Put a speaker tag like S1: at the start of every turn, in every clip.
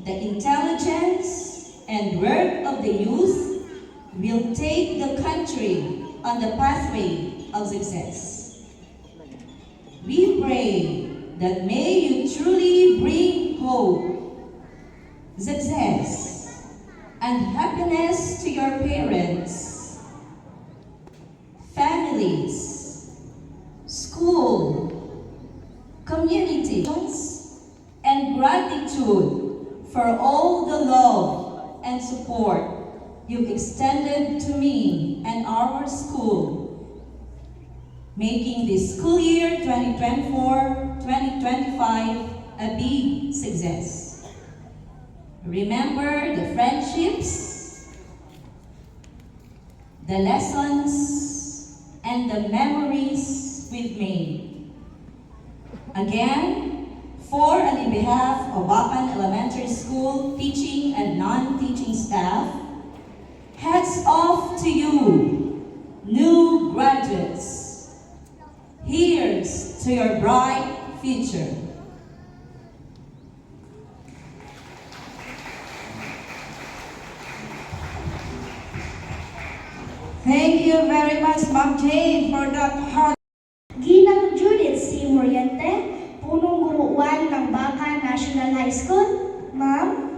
S1: The intelligence and work of the youth will take the country on the pathway of success. We pray that may you truly bring hope, success, and happiness to your parents, families, school, communities, and gratitude for all the love and support you've extended to me and our school, making this school year 2024-2025 a big success. Remember the friendships, the lessons, and the memories we've made. Again, for and in behalf of Bacan Elementary School teaching and non-teaching staff, hats off to you, new graduates. Here's to your bright future.
S2: Thank you very much, Ma'am Jane, for that hard.
S3: Ginang Judith C. Moriente, punong guruan ng Bacan National High School. Ma'am,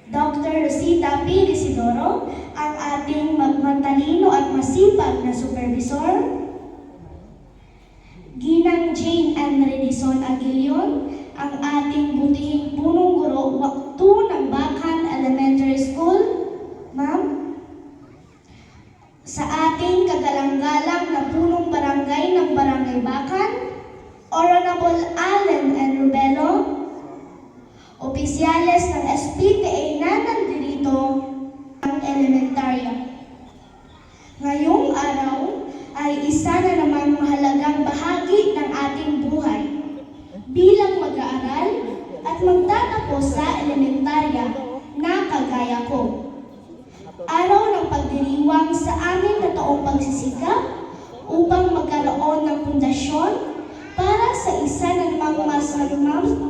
S3: Dr. Lucita P. Isidoro, ang ating matalino at masipag na supervisor. Ginang Jane Ann Redison Aguilion, ang ating butihing punong guro waktu ng Bacan Elementary School. Ma'am, sa ating kagalang-galang na punong barangay ng Barangay Bacan, Honorable Allen N. Rubelo, opisyales ng SPTA na nandirito ang elementarya. Ngayong araw ay isa na namang mahalagang bahagi ng ating buhay bilang mag-aaral at magtatapos sa elementarya na kagaya ko. Araw ng pagdiriwang sa amin na taong pagsisikap upang magkaroon ng pundasyon para sa isa na namang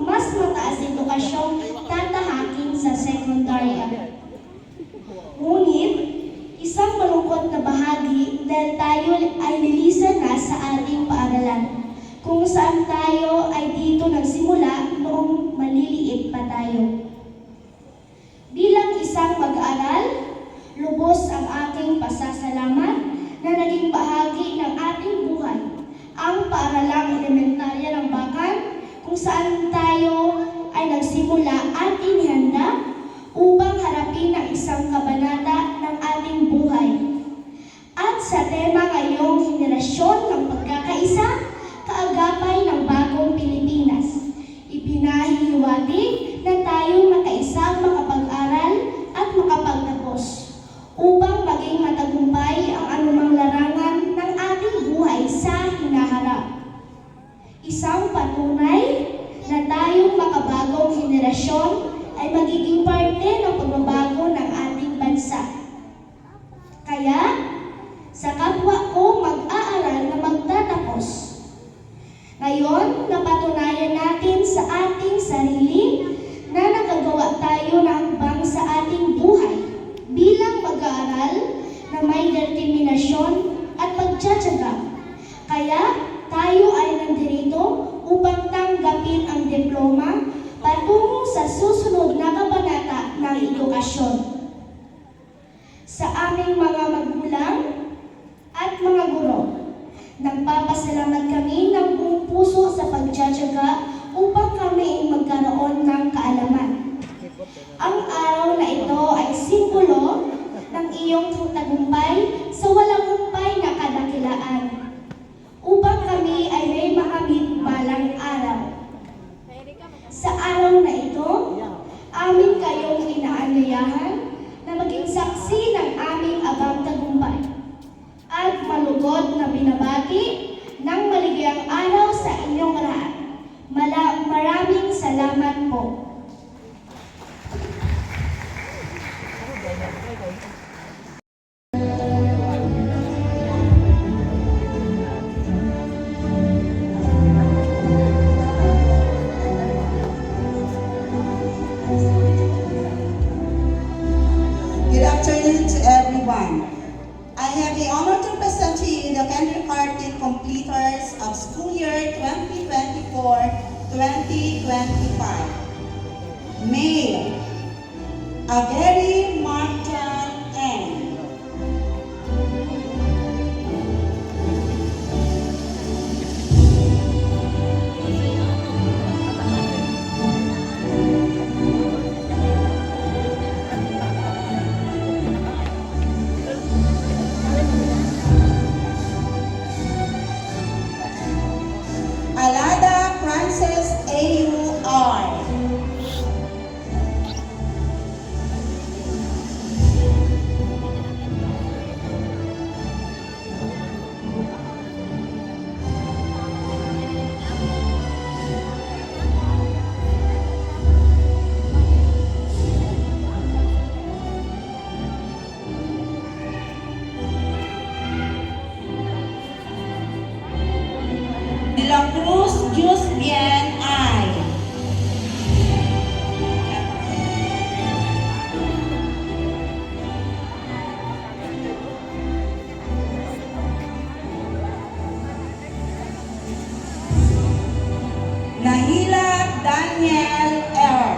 S3: mas mataas na edukasyong tatahakin sa sekundarya. Ngunit, isang malungkot na bahagi dahil tayo ay nilisan na sa ating paaralan, kung saan tayo ay dito nagsimula noong maliliit pa tayo. Bilang isang mag-aaral, lubos ang aking pasasalamat na naging bahagi ng ating buhay ang paaralang elementarya ng Bacan, kung saan tayo ay nagsimula at inihanda upang harapin ang isang kabanata ng ating buhay. At sa tema ngayong henerasyon ng pagkakaisa, kaagapay ng bagong Pilipinas, ipinahihiwatig na tayong nakaisang makapag-aral at makapagtapos upang maging matagumpay ang anumang larangan ng ating buhay sa hinaharap. Isang patunay na tayong makabagong henerasyon ay magiging parte ng pagbabago ng ating bansa. Kaya, sa kapwa ko mag-aaral na magtatapos, ngayon napatunayan natin sa ating sarili na nakagawa tayo ng bang sa ating buhay bilang mag-aaral na may determinasyon at pagtsatsaga. Kaya tayo ay nandirito upang tanggapin ang diploma patungo sa susunod na kabanata ng edukasyon. Sa aming mga magulang at mga guro, nagpapasalamat kami ng buong puso sa pagtsatsaga upang kami ay magkaroon ng kaalaman. Ang araw na ito ay simbolo ng iyong tagumpay sa walang humpay na kadakilaan upang kami ay may makamit balang araw. Sa araw na ito, amin kayong inaanyayahan na maging saksi ng aming abang tagumpay.
S2: Male. Ageri Martin N. Alada Frances A.U.R. De la Cruz Jus Bien I. Nahila Daniel R.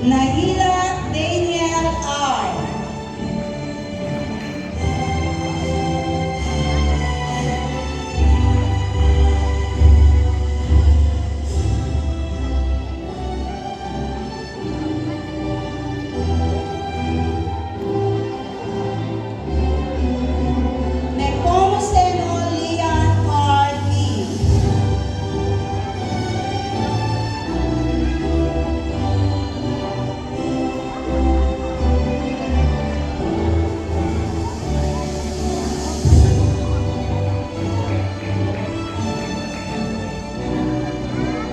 S2: Nahila Daniel R. Nepomuceno Leon R. Lee.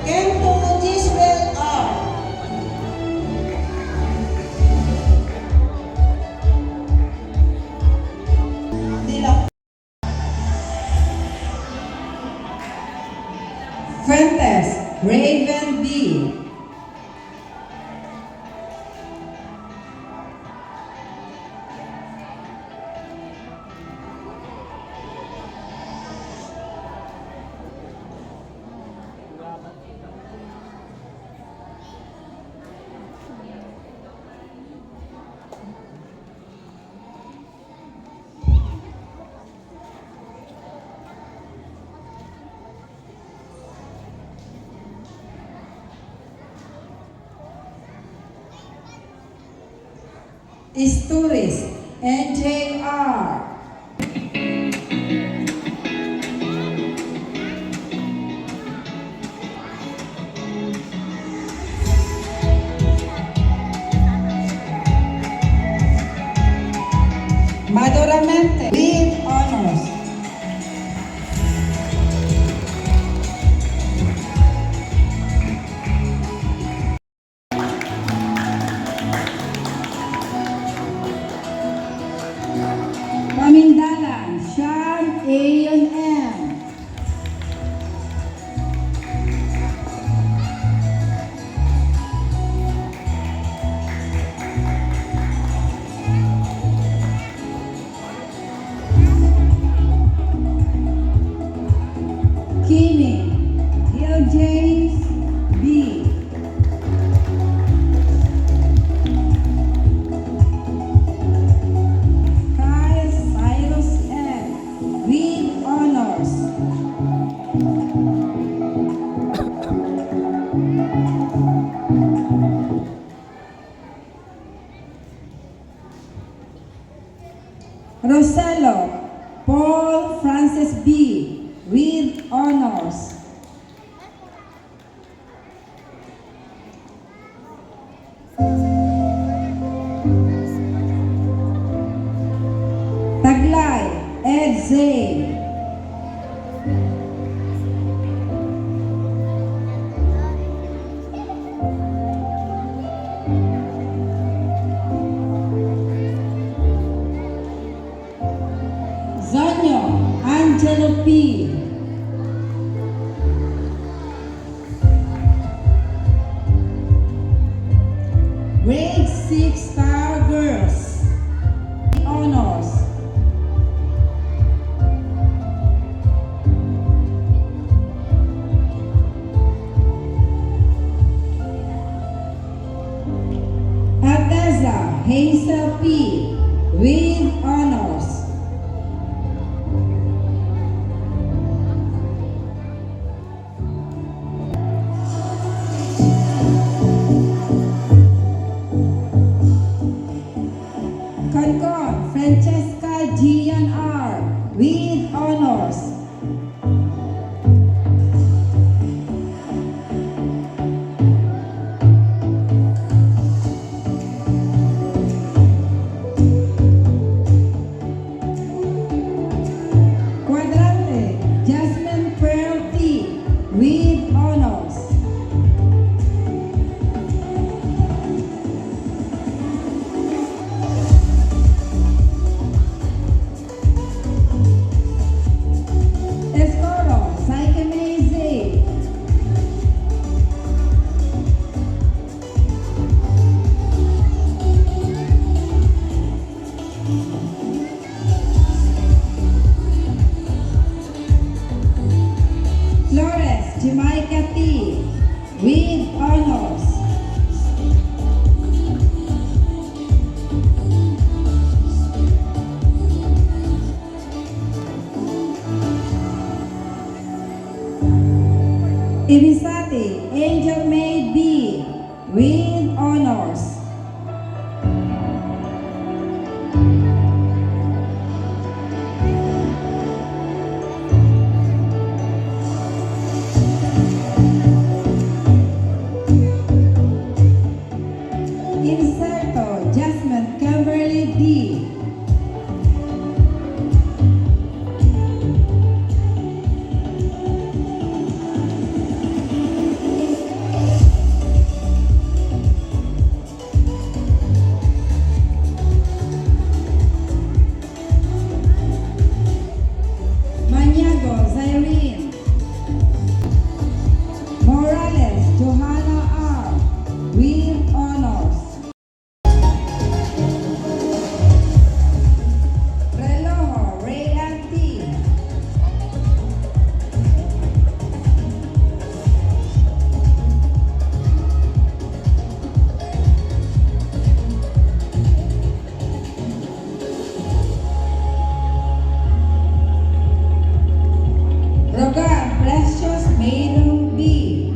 S2: Kento Giswell R. De la Fuentes Raven B. Isturis NJR. Maduramente with honors. Jamaica T. with honors. Ibisati Angel May B. with honors. Inserto Jasmine Kimberly D. Maniago Zyrene. Morales Johanna R. with honors. Relojo Rayan T. Rogar Precious Maiden B.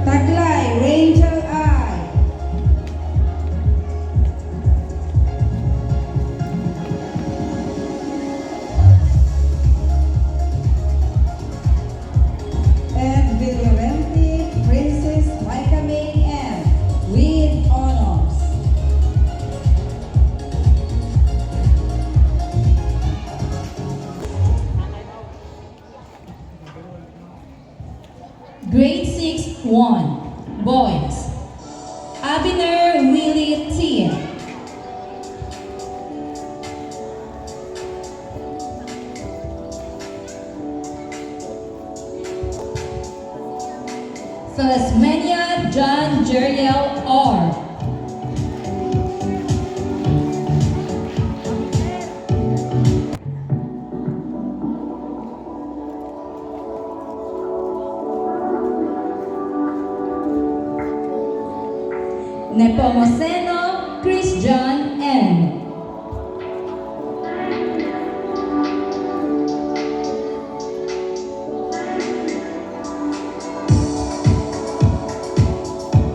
S2: Taglay Rachel I. And Villorenti Princess Micah May M. with honors.
S1: Grade 6 1. Boys. Abiner Willie T. Felizmenia John Jeriel R. Nepomuceno Chris John N.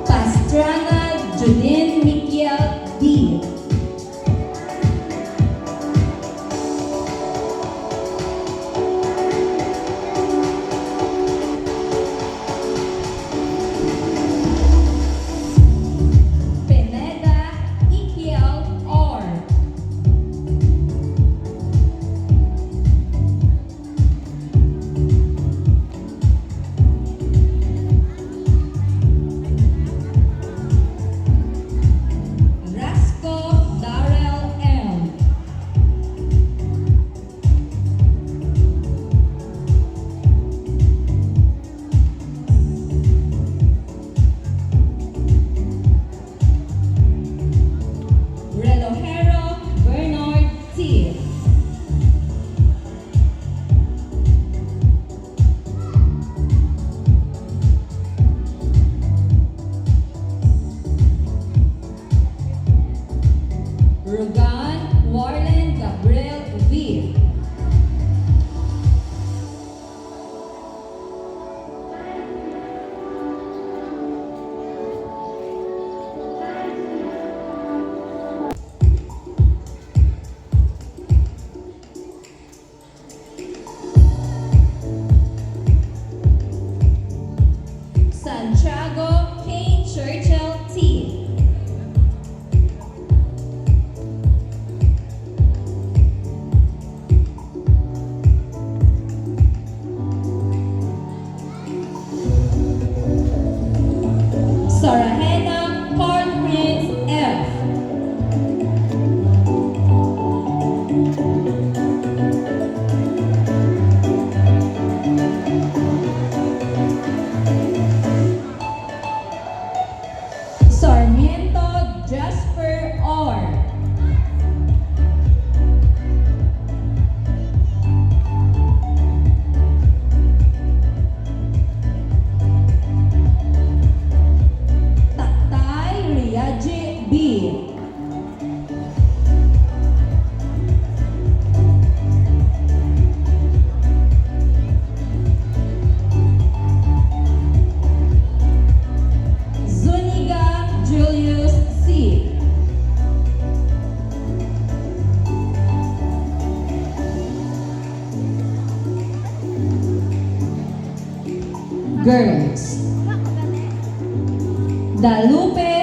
S1: Pastrana Judin Mikiel D. Pineda Ikiel R. Rasco Darrell M. Relojero Bernard T. Rugan Warlen Gabriel V. Santiago K. Churchill T. Sarahena Paul Prince F. B. Zuniga Julius C. Girls. Dalupe